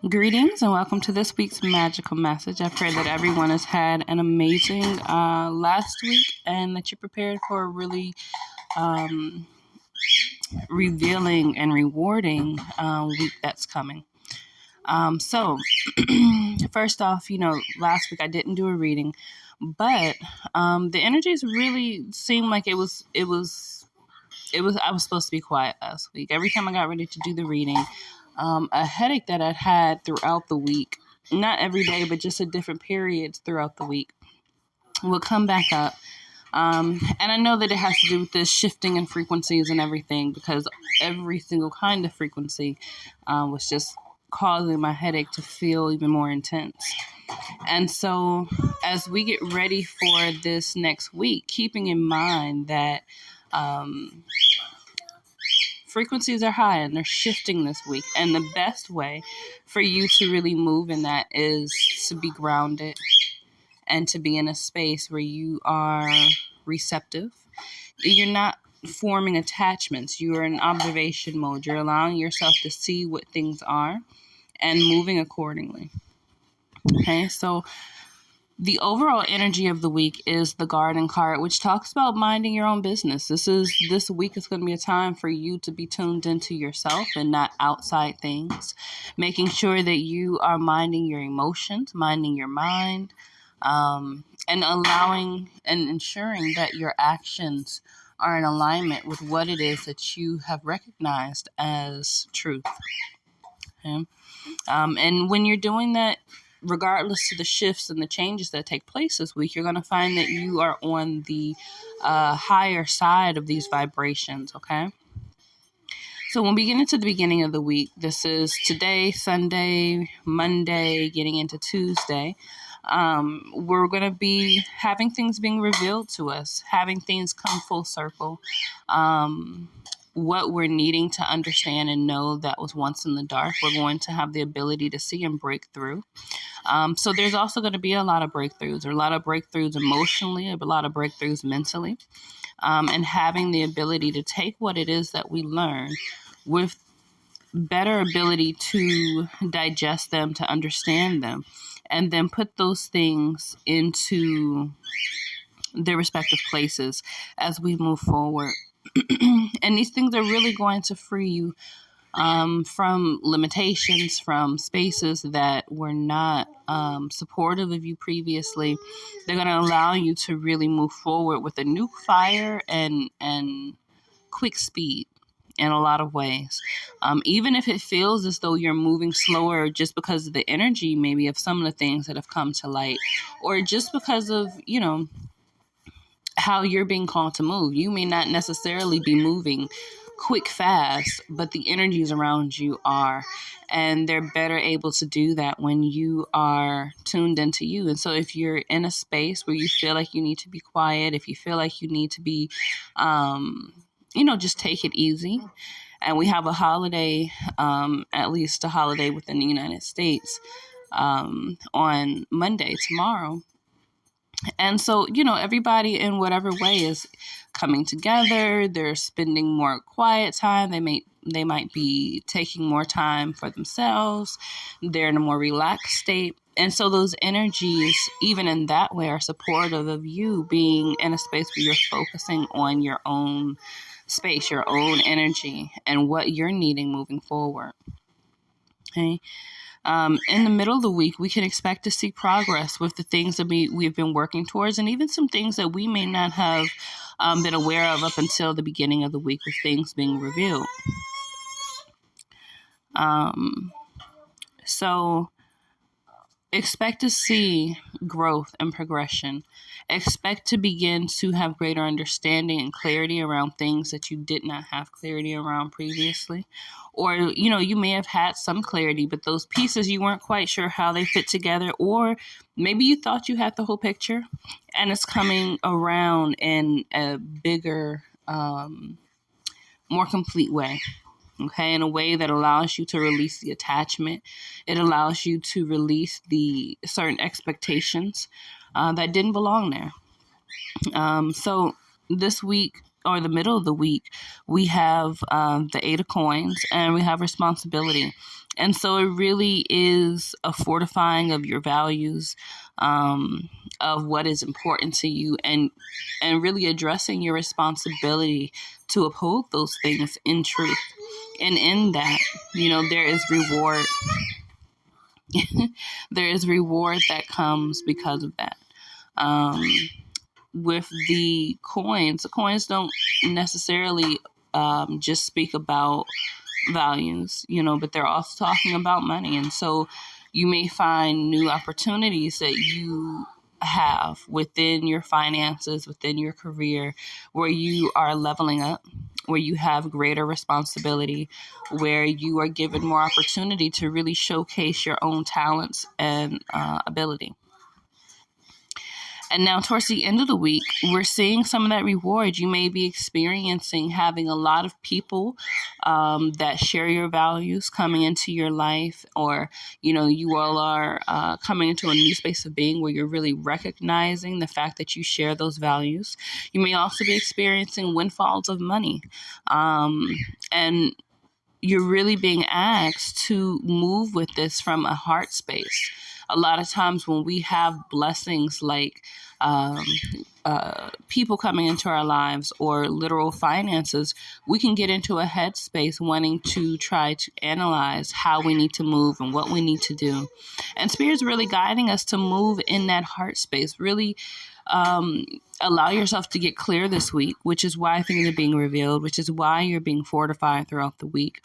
Greetings and welcome to this week's magical message. I pray that everyone has had an amazing last week and that you're prepared for a really revealing and rewarding week that's coming. So, first off, last week I didn't do a reading, but the energies really seemed like I was supposed to be quiet last week. Every time I got ready to do the reading, a headache that I'd had throughout the week, not every day, but just at different periods throughout the week, will come back up. And I know that it has to do with this shifting in frequencies and everything, because every single kind of frequency was just causing my headache to feel even more intense. And so as we get ready for this next week, keeping in mind that frequencies are high and they're shifting this week. And the best way for you to really move in that is to be grounded and to be in a space where you are receptive. You're not forming attachments. You are in observation mode. You're allowing yourself to see what things are and moving accordingly. Okay, so the overall energy of the week is the Garden card, which talks about minding your own business. This week is going to be a time for you to be tuned into yourself and not outside things, making sure that you are minding your emotions, minding your mind, and allowing and ensuring that your actions are in alignment with what it is that you have recognized as truth. Okay? And when you're doing that, regardless of the shifts and the changes that take place this week, you're going to find that you are on the higher side of these vibrations, okay? So when we get into the beginning of the week, this is today, Sunday, Monday, getting into Tuesday, we're going to be having things being revealed to us, having things come full circle, what we're needing to understand and know that was once in the dark, we're going to have the ability to see and break through. So there's also going to be a lot of breakthroughs, emotionally, a lot of breakthroughs mentally, and having the ability to take what it is that we learn with better ability to digest them, to understand them, and then put those things into their respective places as we move forward. And these things are really going to free you from limitations, from spaces that were not supportive of you previously. They're going to allow you to really move forward with a new fire and quick speed in a lot of ways. Even if it feels as though you're moving slower just because of the energy maybe of some of the things that have come to light, or just because of, how you're being called to move. You may not necessarily be moving quick, fast, but the energies around you are, and they're better able to do that when you are tuned into you. And so if you're in a space where you feel like you need to be quiet, if you feel like you need to be, just take it easy. And we have a holiday, at least a holiday within the United States, on Monday, tomorrow. And so, everybody in whatever way is coming together. They're spending more quiet time. They might be taking more time for themselves. They're in a more relaxed state. And so those energies, even in that way, are supportive of you being in a space where you're focusing on your own space, your own energy, and what you're needing moving forward. Okay. In the middle of the week, we can expect to see progress with the things that we've been working towards, and even some things that we may not have been aware of up until the beginning of the week, with things being revealed. So expect to see growth and progression. Expect to begin to have greater understanding and clarity around things that you did not have clarity around previously. Or, you may have had some clarity, but those pieces you weren't quite sure how they fit together. Or maybe you thought you had the whole picture and it's coming around in a bigger, more complete way. Okay, in a way that allows you to release the attachment. It allows you to release the certain expectations that didn't belong there. So this week, or the middle of the week, we have the Eight of Coins, and we have responsibility. And so it really is a fortifying of your values, of what is important to you, and really addressing your responsibility to uphold those things in truth. And in that, there is reward. There is reward that comes because of that. With the coins don't necessarily just speak about values, but they're also talking about money. And so you may find new opportunities that you have within your finances, within your career, where you are leveling up, where you have greater responsibility, where you are given more opportunity to really showcase your own talents and ability. And now towards the end of the week, we're seeing some of that reward. You may be experiencing having a lot of people that share your values coming into your life, or, you all are coming into a new space of being where you're really recognizing the fact that you share those values. You may also be experiencing windfalls of money. And you're really being asked to move with this from a heart space. A lot of times when we have blessings like people coming into our lives or literal finances, we can get into a headspace wanting to try to analyze how we need to move and what we need to do. And Spirit's really guiding us to move in that heart space. Really allow yourself to get clear this week, which is why things are being revealed, which is why you're being fortified throughout the week,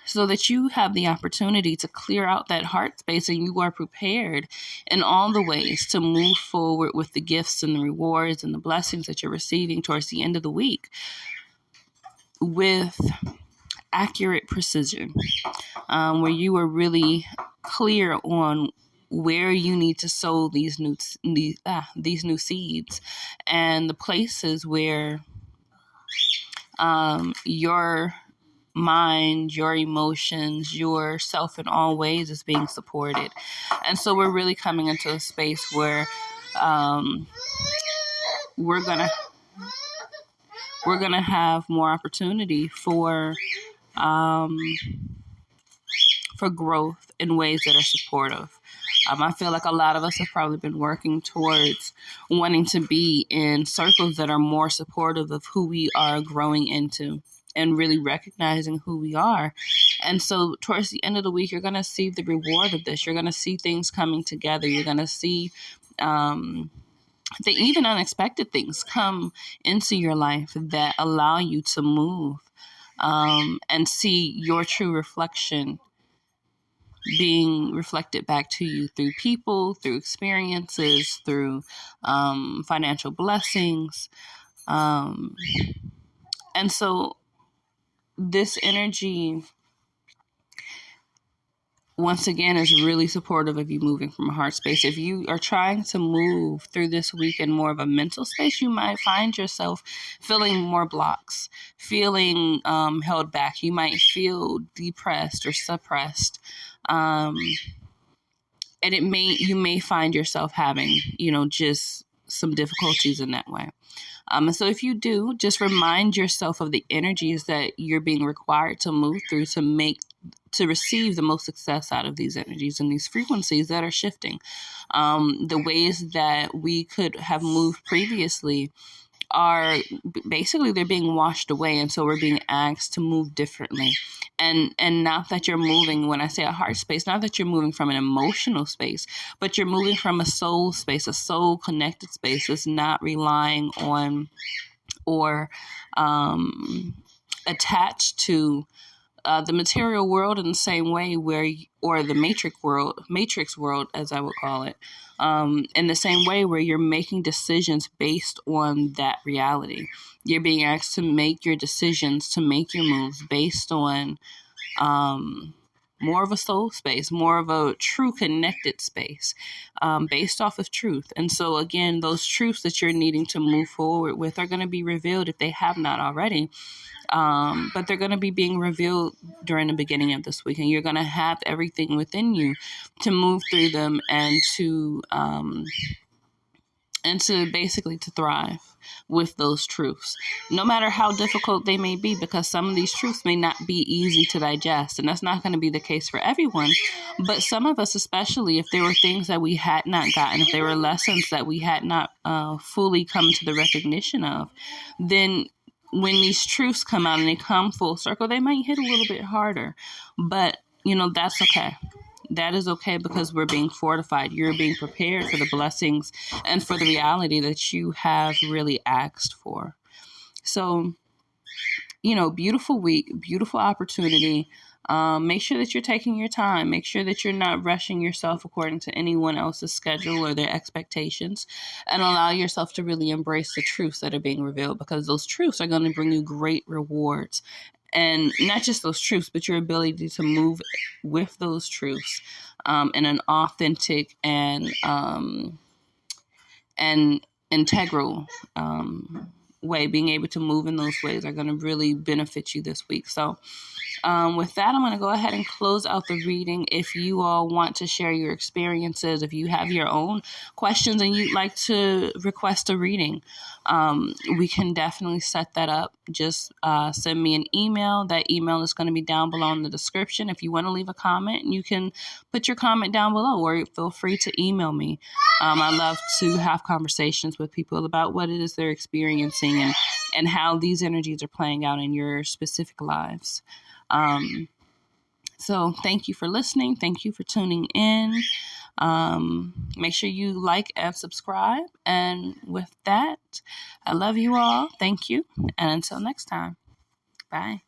so that you have the opportunity to clear out that heart space and you are prepared in all the ways to move forward with the gifts and the rewards and the blessings that you're receiving towards the end of the week with accurate precision, where you are really clear on where you need to sow these new seeds, and the places where your mind, your emotions, yourself in all ways is being supported. And so we're really coming into a space where we're gonna have more opportunity for growth in ways that are supportive. I feel like a lot of us have probably been working towards wanting to be in circles that are more supportive of who we are growing into and really recognizing who we are. And so towards the end of the week, you're going to see the reward of this. You're going to see things coming together. You're going to see the even unexpected things come into your life that allow you to move and see your true reflection being reflected back to you through people, through experiences, through financial blessings. And so this energy, once again, is really supportive of you moving from a heart space. If you are trying to move through this week in more of a mental space, you might find yourself feeling more blocks, feeling held back. You might feel depressed or suppressed. And you may find yourself having, just some difficulties in that way. And so if you do, just remind yourself of the energies that you're being required to move through to receive the most success out of these energies and these frequencies that are shifting. The ways that we could have moved previously are basically, they're being washed away. And so we're being asked to move differently. And not that you're moving, when I say a heart space, not that you're moving from an emotional space, but you're moving from a soul space, a soul connected space that's not relying on or attached to the material world in the same way or the matrix world, as I would call it, in the same way where you're making decisions based on that reality. You're being asked to make your decisions, to make your moves based on more of a soul space, more of a true connected space, based off of truth. And so again, those truths that you're needing to move forward with are going to be revealed if they have not already. But they're going to be being revealed during the beginning of this week, and you're going to have everything within you to move through them and to and to basically to thrive with those truths, no matter how difficult they may be, because some of these truths may not be easy to digest, and that's not going to be the case for everyone. But some of us, especially if there were things that we had not gotten, if there were lessons that we had not fully come to the recognition of, then when these truths come out and they come full circle, they might hit a little bit harder. But, that's okay. That is okay, because we're being fortified. You're being prepared for the blessings and for the reality that you have really asked for. So, beautiful week, beautiful opportunity. Make sure that you're taking your time. Make sure that you're not rushing yourself according to anyone else's schedule or their expectations, and allow yourself to really embrace the truths that are being revealed, because those truths are going to bring you great rewards. And not just those truths, but your ability to move with those truths in an authentic and integral way. Being able to move in those ways are going to really benefit you this week. So with that, I'm going to go ahead and close out the reading. If you all want to share your experiences, if you have your own questions and you'd like to request a reading, we can definitely set that up. Just send me an email. That email is going to be down below in the description. If you want to leave a comment, you can put your comment down below, or feel free to email me. I love to have conversations with people about what it is they're experiencing and how these energies are playing out in your specific lives. So thank you for listening. Thank you for tuning in. Make sure you like and subscribe. And with that, I love you all. Thank you. And until next time, bye.